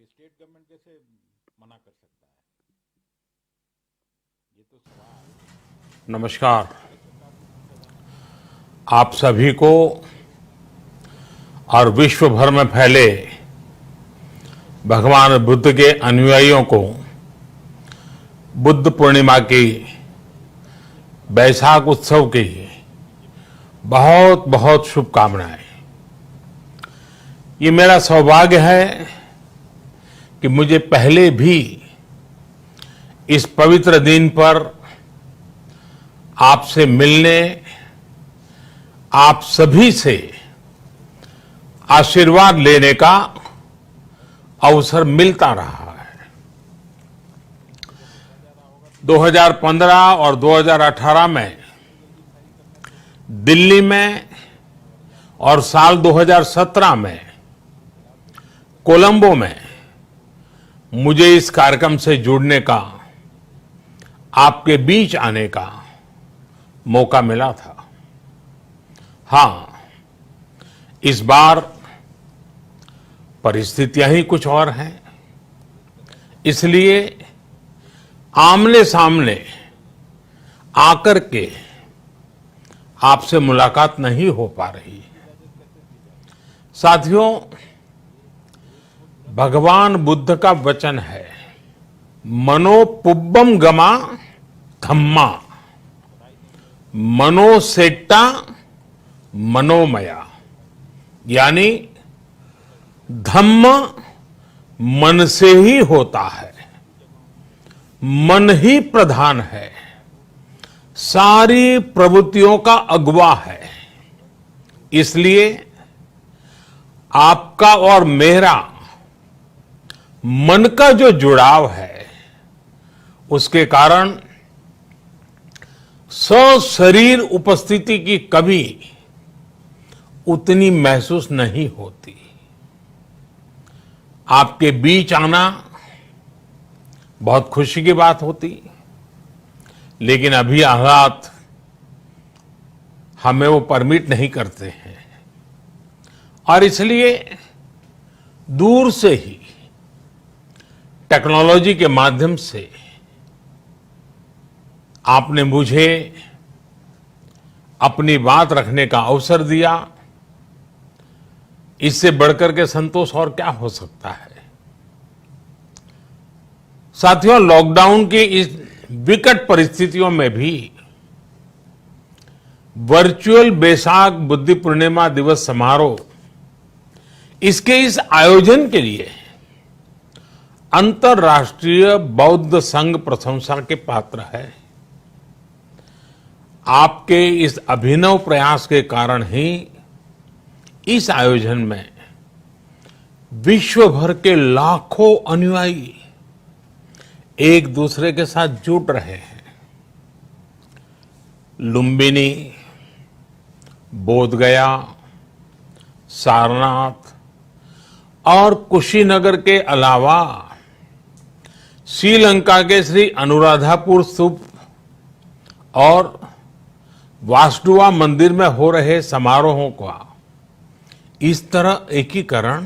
ये state government कैसे मना कर सकता है? ये तो सवाल नमस्कार। भारत सरकार की संसद है। आप सभी को और विश्व भर में फैले भगवान बुद्ध के अनुयायियों को बुद्ध पूर्णिमा की बैसाख उत्सव की बहुत बहुत शुभकामनाएं। ये मेरा सौभाग्य है कि मुझे पहले भी इस पवित्र दिन पर आपसे मिलने, आप सभी से आशीर्वाद लेने का अवसर मिलता रहा है। 2015 और 2018 में दिल्ली में और साल 2017 में कोलंबो में मुझे इस कार्यक्रम से जुड़ने का, आपके बीच आने का मौका मिला था। हां, इस बार परिस्थितियां ही कुछ और हैं, इसलिए आमने सामने आकर के आपसे मुलाकात नहीं हो पा रही है। साथियों, भगवान बुद्ध का वचन है, मनो पुब्बम गमा धम्मा, मनोसेट्टा मनोमया, यानी धम्म मन से ही होता है, मन ही प्रधान है, सारी प्रवृत्तियों का अगुवा है। इसलिए आपका और मेरा मन का जो जुड़ाव है, उसके कारण सशरीर उपस्थिति की कभी उतनी महसूस नहीं होती। आपके बीच आना बहुत खुशी की बात होती, लेकिन अभी हालात हमें वो परमिट नहीं करते हैं और इसलिए दूर से ही टेक्नोलॉजी के माध्यम से आपने मुझे अपनी बात रखने का अवसर दिया। इससे बढ़कर के संतोष और क्या हो सकता है। साथियों, लॉकडाउन की इस विकट परिस्थितियों में भी वर्चुअल बैसाख बुद्ध पूर्णिमा दिवस समारोह, इसके इस आयोजन के लिए अंतर्राष्ट्रीय बौद्ध संघ प्रशंसा के पात्र है। आपके इस अभिनव प्रयास के कारण ही इस आयोजन में विश्व भर के लाखों अनुयायी एक दूसरे के साथ जुड़ रहे हैं। लुम्बिनी, बोधगया, सारनाथ और कुशीनगर के अलावा श्रीलंका के श्री अनुराधापुर स्तूप और वासुदेवा मंदिर में हो रहे समारोहों का इस तरह एकीकरण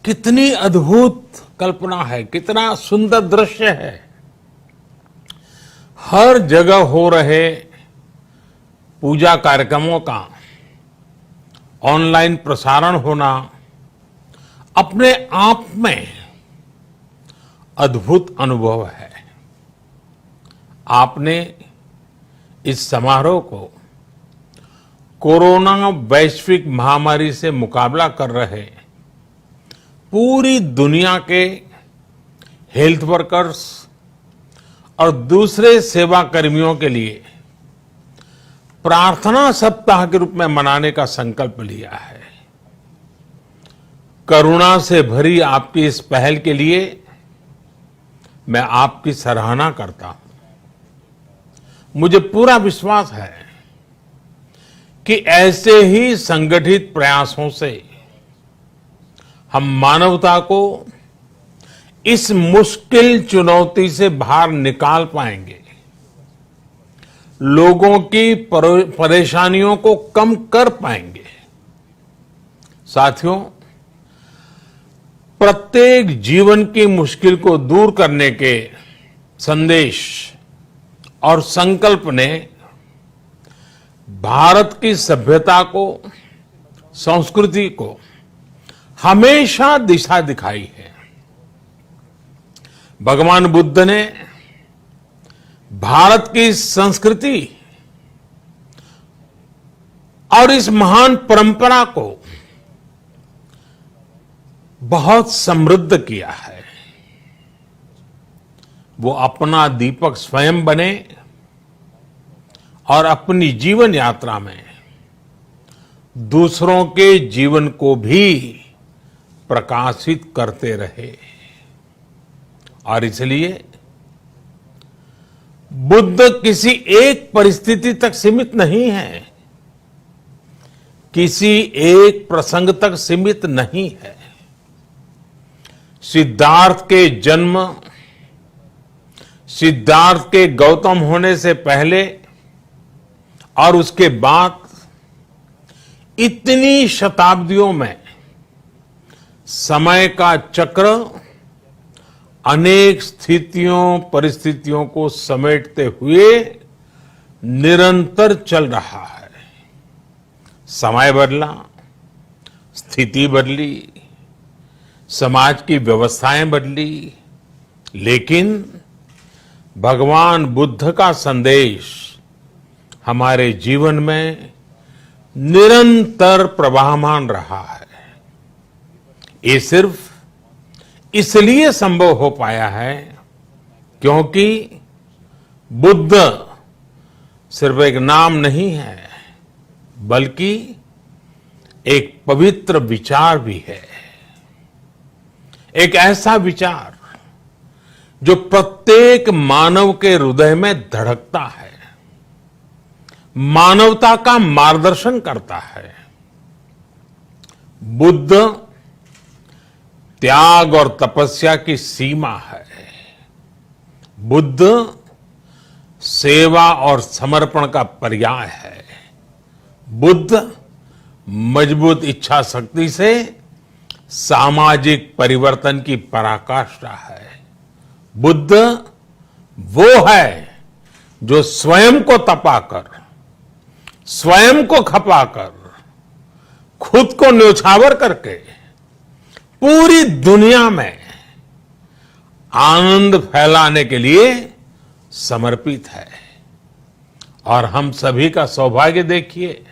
कितनी अद्भुत कल्पना है, कितना सुंदर दृश्य है। हर जगह हो रहे पूजा कार्यक्रमों का ऑनलाइन प्रसारण होना अपने आप में अद्भुत अनुभव है। आपने इस समारोह को कोरोना वैश्विक महामारी से मुकाबला कर रहे पूरी दुनिया के हेल्थ वर्कर्स और दूसरे सेवा कर्मियों के लिए प्रार्थना सप्ताह के रूप में मनाने का संकल्प लिया है। करुणा से भरी आपकी इस पहल के लिए मैं आपकी सराहना करता हूं। मुझे पूरा विश्वास है कि ऐसे ही संगठित प्रयासों से हम मानवता को इस मुश्किल चुनौती से बाहर निकाल पाएंगे, लोगों की परेशानियों को कम कर पाएंगे। साथियों, प्रत्येक जीवन की मुश्किल को दूर करने के संदेश और संकल्प ने भारत की सभ्यता को, संस्कृति को हमेशा दिशा दिखाई है। भगवान बुद्ध ने भारत की संस्कृति और इस महान परंपरा को बहुत समृद्ध किया है। वो अपना दीपक स्वयं बने और अपनी जीवन यात्रा में दूसरों के जीवन को भी प्रकाशित करते रहे। और इसलिए बुद्ध किसी एक परिस्थिति तक सीमित नहीं है, किसी एक प्रसंग तक सीमित नहीं है। सिद्धार्थ के जन्म, सिद्धार्थ के गौतम होने से पहले और उसके बाद इतनी शताब्दियों में समय का चक्र अनेक स्थितियों, परिस्थितियों को समेटते हुए निरंतर चल रहा है। समय बदला, स्थिति बदली, समाज की व्यवस्थाएं बदली, लेकिन भगवान बुद्ध का संदेश हमारे जीवन में निरंतर प्रवाहमान रहा है। ये सिर्फ इसलिए संभव हो पाया है क्योंकि बुद्ध सिर्फ एक नाम नहीं है, बल्कि एक पवित्र विचार भी है। एक ऐसा विचार जो प्रत्येक मानव के हृदय में धड़कता है, मानवता का मार्गदर्शन करता है। बुद्ध त्याग और तपस्या की सीमा है। बुद्ध सेवा और समर्पण का पर्याय है। बुद्ध मजबूत इच्छा शक्ति से सामाजिक परिवर्तन की पराकाष्ठा है। बुद्ध वो है जो स्वयं को तपाकर, स्वयं को खपाकर, खुद को न्योछावर करके पूरी दुनिया में आनंद फैलाने के लिए समर्पित है। और हम सभी का सौभाग्य देखिए,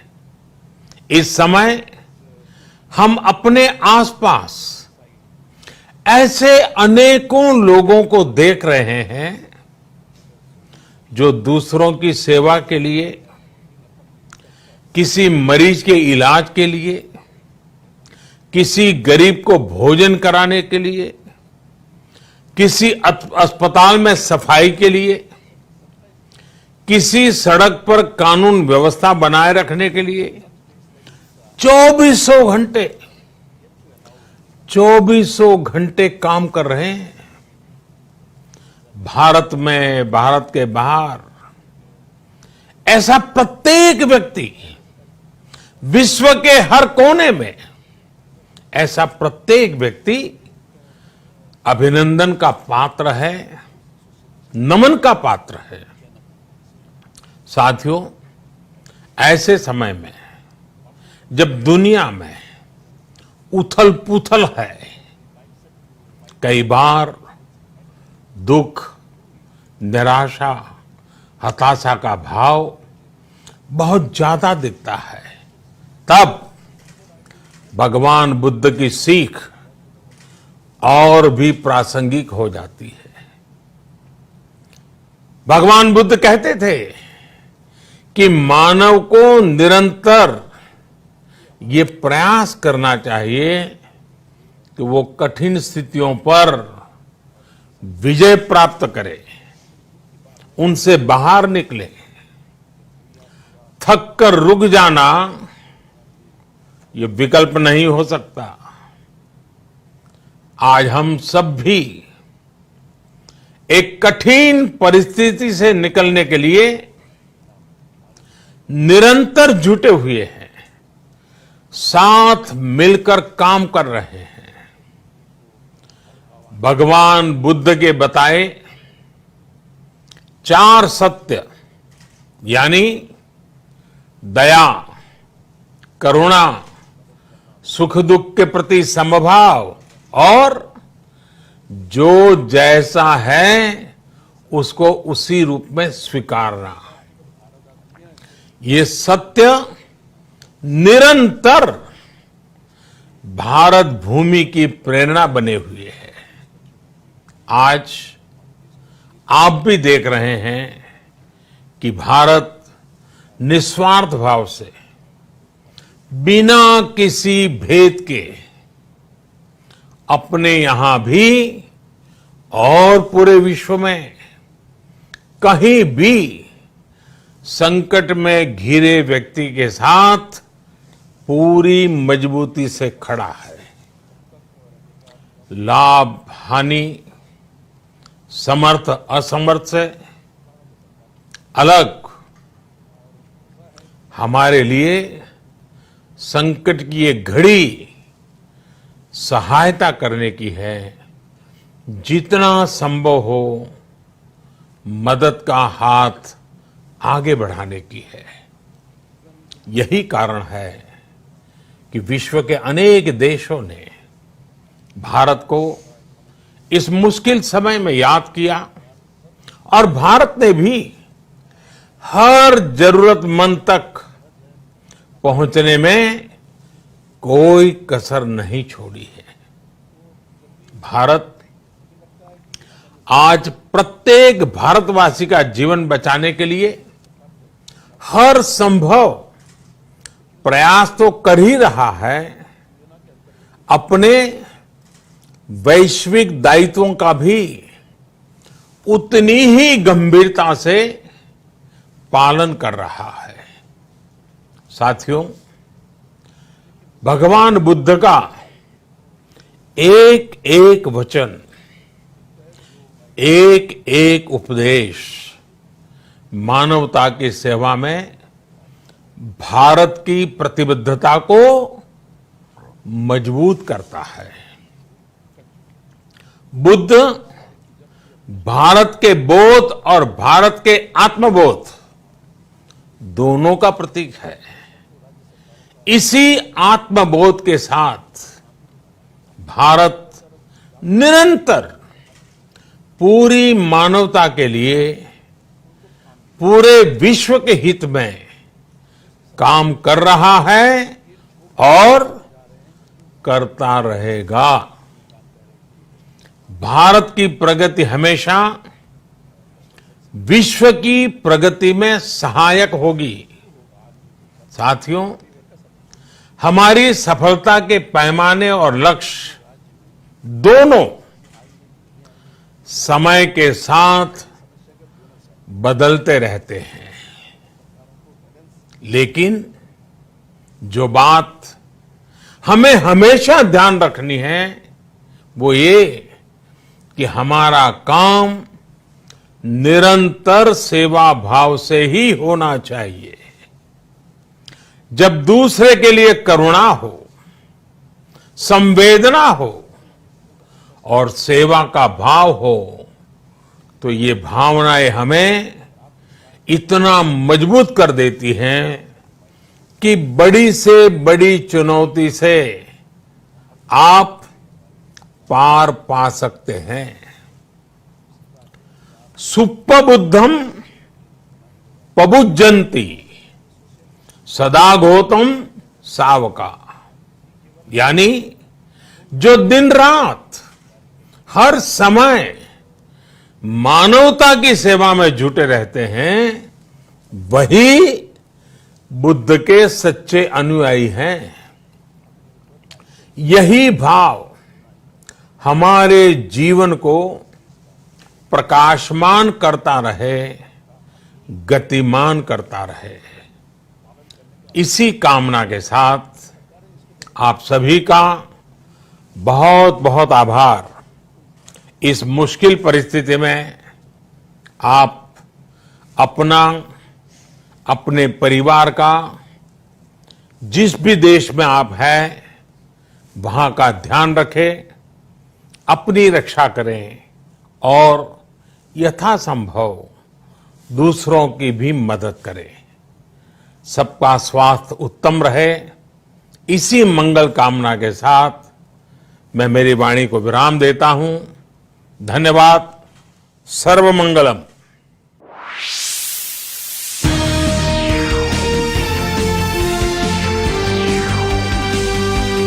इस समय हम अपने आसपास ऐसे अनेकों लोगों को देख रहे हैं जो दूसरों की सेवा के लिए, किसी मरीज के इलाज के लिए, किसी गरीब को भोजन कराने के लिए, किसी अस्पताल में सफाई के लिए, किसी सड़क पर कानून व्यवस्था बनाए रखने के लिए चौबीसों घंटे काम कर रहे हैं। भारत में, भारत के बाहर ऐसा प्रत्येक व्यक्ति, विश्व के हर कोने में ऐसा प्रत्येक व्यक्ति अभिनंदन का पात्र है, नमन का पात्र है। साथियों, ऐसे समय में जब दुनिया में उथल पुथल है, कई बार दुख, निराशा, हताशा का भाव बहुत ज्यादा दिखता है, तब भगवान बुद्ध की सीख और भी प्रासंगिक हो जाती है। भगवान बुद्ध कहते थे कि मानव को निरंतर ये प्रयास करना चाहिए कि वो कठिन स्थितियों पर विजय प्राप्त करे, उनसे बाहर निकले। थक कर रुक जाना ये विकल्प नहीं हो सकता। आज हम सब भी एक कठिन परिस्थिति से निकलने के लिए निरंतर जुटे हुए हैं, साथ मिलकर काम कर रहे हैं। भगवान बुद्ध के बताए 4 सत्य यानी दया, करुणा, सुख दुख के प्रति समभाव और जो जैसा है उसको उसी रूप में स्वीकारना, ये सत्य निरंतर भारत भूमि की प्रेरणा बने हुए है। आज आप भी देख रहे हैं कि भारत निस्वार्थ भाव से बिना किसी भेद के अपने यहां भी और पूरे विश्व में कहीं भी संकट में घिरे व्यक्ति के साथ पूरी मजबूती से खड़ा है। लाभ हानि, समर्थ असमर्थ से अलग हमारे लिए संकट की ये घड़ी सहायता करने की है। जितना संभव हो मदद का हाथ आगे बढ़ाने की है। यही कारण है कि विश्व के अनेक देशों ने भारत को इस मुश्किल समय में याद किया और भारत ने भी हर जरूरतमंद तक पहुंचने में कोई कसर नहीं छोड़ी है। भारत आज प्रत्येक भारतवासी का जीवन बचाने के लिए हर संभव प्रयास तो कर ही रहा है, अपने वैश्विक दायित्वों का भी उतनी ही गंभीरता से पालन कर रहा है। साथियों, भगवान बुद्ध का एक एक वचन, एक एक उपदेश मानवता की सेवा में भारत की प्रतिबद्धता को मजबूत करता है। बुद्ध भारत के बोध और भारत के आत्मबोध दोनों का प्रतीक है। इसी आत्मबोध के साथ भारत निरंतर पूरी मानवता के लिए, पूरे विश्व के हित में काम कर रहा है और करता रहेगा। भारत की प्रगति हमेशा विश्व की प्रगति में सहायक होगी। साथियों, हमारी सफलता के पैमाने और लक्ष्य दोनों समय के साथ बदलते रहते हैं, लेकिन जो बात हमें हमेशा ध्यान रखनी है वो ये कि हमारा काम निरंतर सेवा भाव से ही होना चाहिए। जब दूसरे के लिए करुणा हो, संवेदना हो और सेवा का भाव हो तो ये भावनाएं हमें इतना मजबूत कर देती हैं कि बड़ी से बड़ी चुनौती से आप पार पा सकते हैं। सुप्पबुद्धम पबुज्जन्ति सदा घोतम सावका, यानी जो दिन रात हर समय मानवता की सेवा में जुटे रहते हैं वही बुद्ध के सच्चे अनुयायी हैं। यही भाव हमारे जीवन को प्रकाशमान करता रहे, गतिमान करता रहे। इसी कामना के साथ आप सभी का बहुत बहुत आभार। इस मुश्किल परिस्थिति में आप अपना, अपने परिवार का, जिस भी देश में आप हैं वहां का ध्यान रखें अपनी रक्षा करें और यथासंभव दूसरों की भी मदद करें। सबका स्वास्थ्य उत्तम रहे, इसी मंगल कामना के साथ मैं मेरी वाणी को विराम देता हूं। धन्यवाद। सर्वमंगलम।